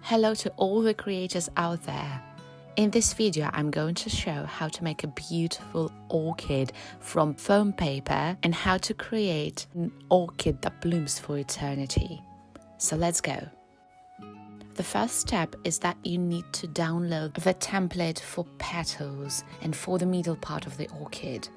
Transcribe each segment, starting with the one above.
Hello to all the creators out there. In this video, I'm going to show how to make a beautiful orchid from foam paper and how to create an orchid that blooms for eternity. So let's go. The first step is that you need to download the template for petals and for the middle part of the orchid.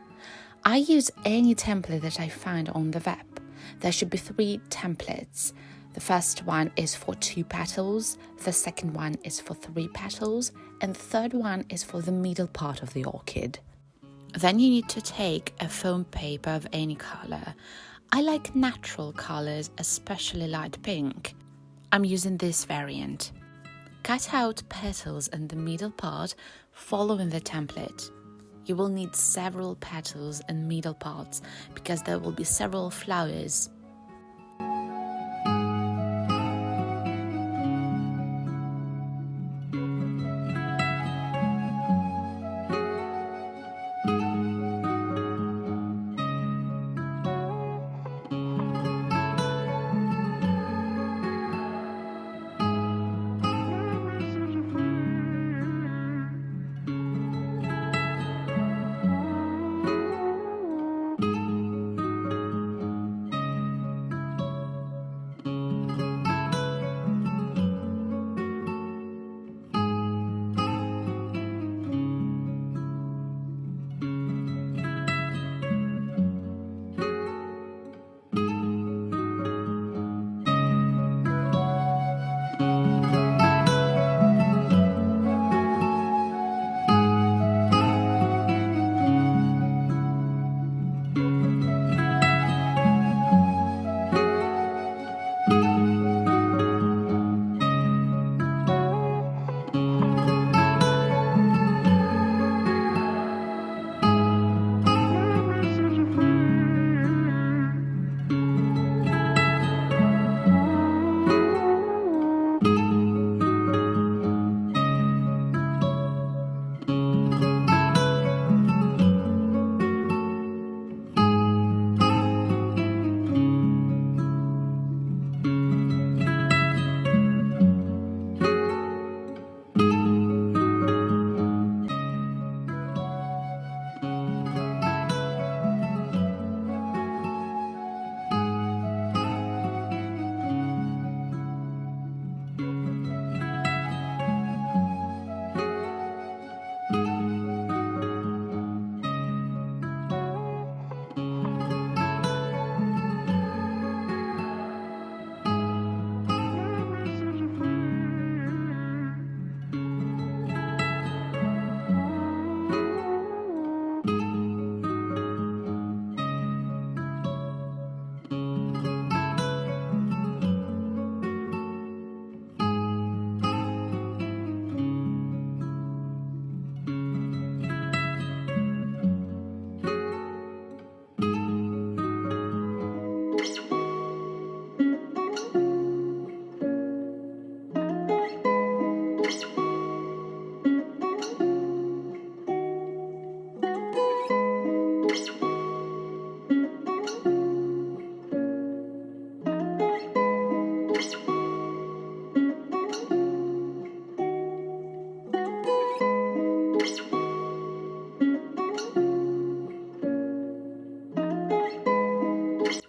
I use any template that I find on the web. There should be 3 templates. The first one is for 2 petals, the second one is for 3 petals, and the third one is for the middle part of the orchid. Then you need to take a foam paper of any color. I like natural colors, especially light pink. I'm using this variant. Cut out petals in the middle part following the template. You will need several petals and middle parts because there will be several flowers.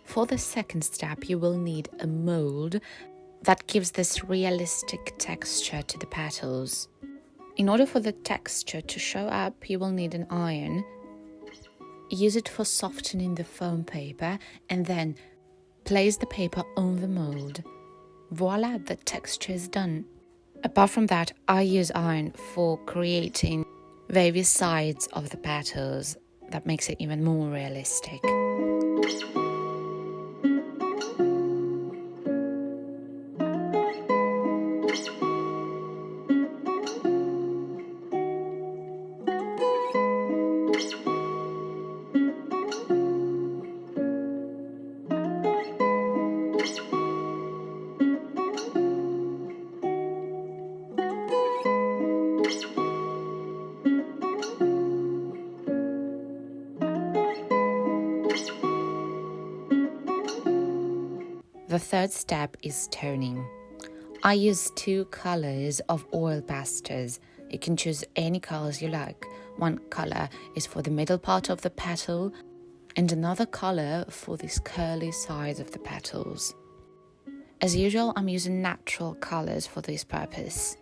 For the second step, you will need a mold that gives this realistic texture to the petals. In order for the texture to show up, you will need an iron. Use it for softening the foam paper and then place the paper on the mold. Voila, the texture is done. Apart from that, I use iron for creating various sides of the petals. That makes it even more realistic. The third step is toning. I use two colors of oil pastels. You can choose any colors you like. One color is for the middle part of the petal and another color for these curly sides of the petals. As usual, I'm using natural colors for this purpose.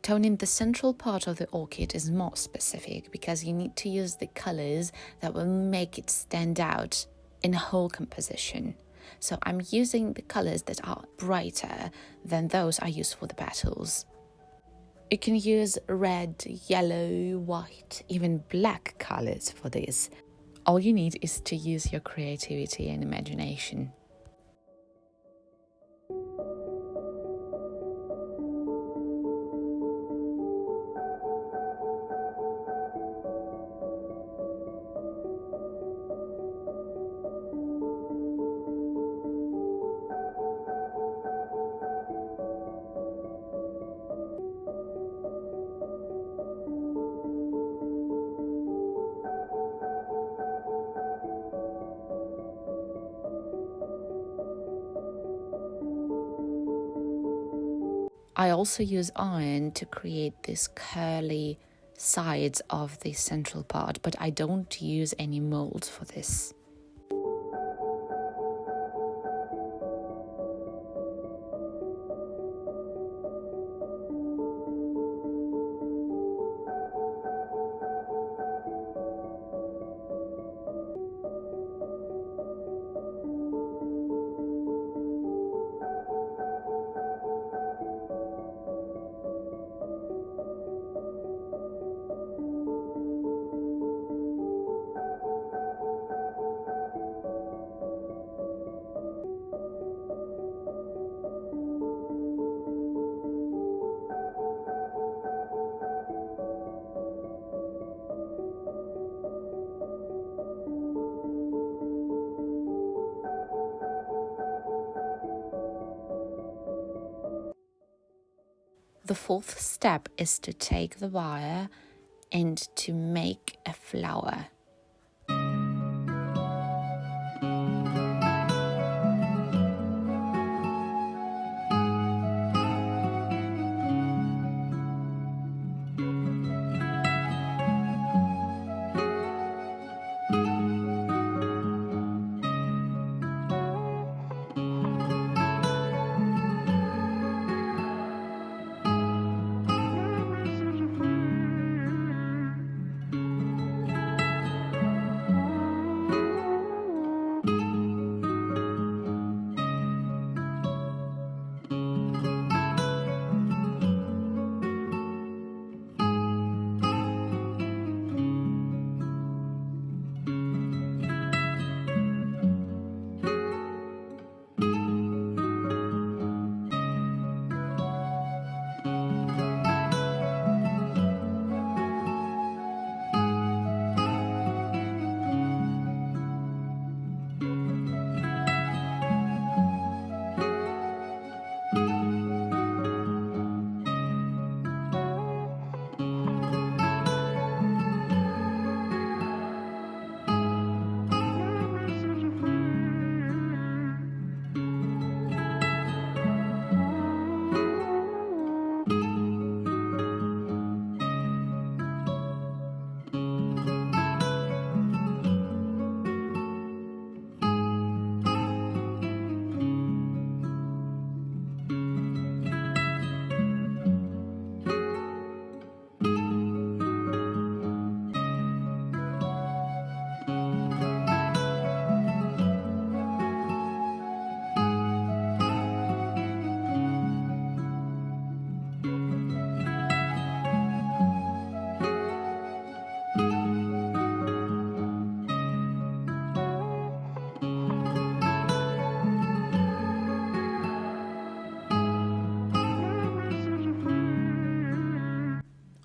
Toning the central part of the orchid is more specific because you need to use the colors that will make it stand out in a whole composition. So I'm using the colors that are brighter than those I use for the petals. You can use red, yellow, white, even black colors for this. All you need is to use your creativity and imagination. I also use iron to create these curly sides of the central part, but I don't use any molds for this. The fourth step is to take the wire and to make a flower.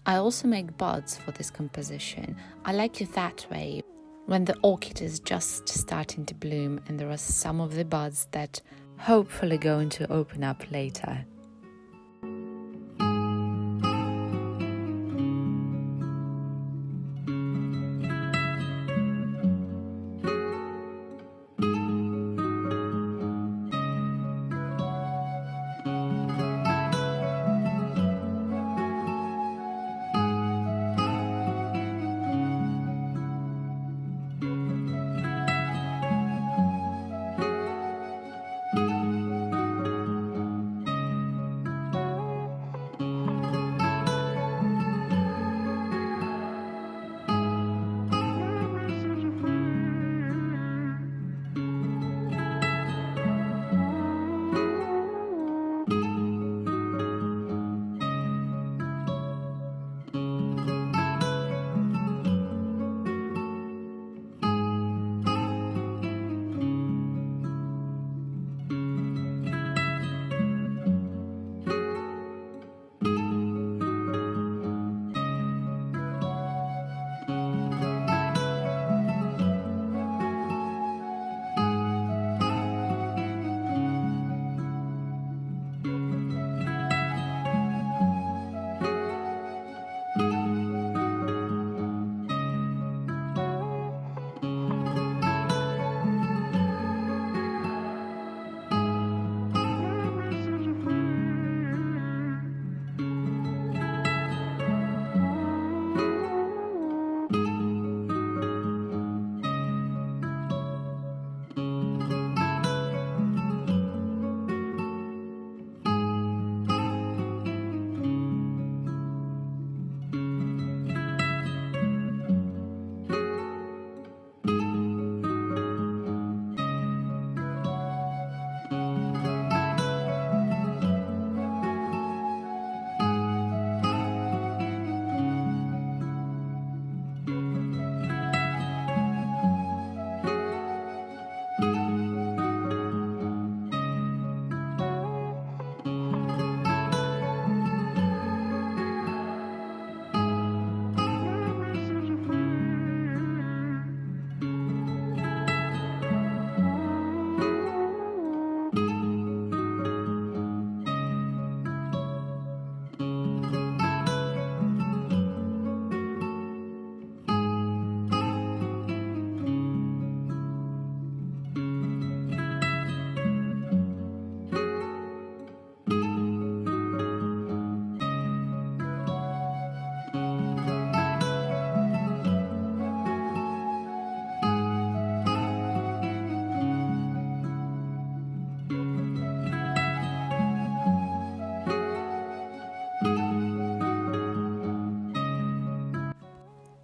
I also make buds for this composition. I like it that way, when the orchid is just starting to bloom and there are some of the buds that hopefully going to open up later.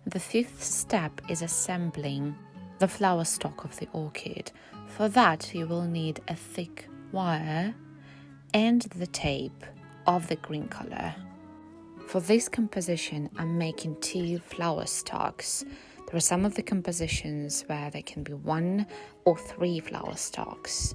The fifth step is assembling the flower stalk of the orchid. For that, you will need a thick wire and the tape of the green color. For this composition, I'm making 2 flower stalks. There are some of the compositions where there can be 1 or 3 flower stalks.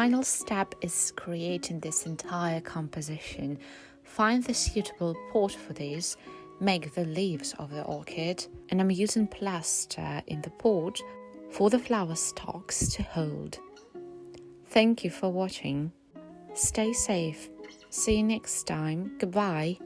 final step is creating this entire composition. Find the suitable pot for this, make the leaves of the orchid, and I'm using plaster in the pot for the flower stalks to hold. Thank you for watching. Stay safe. See you next time. Goodbye.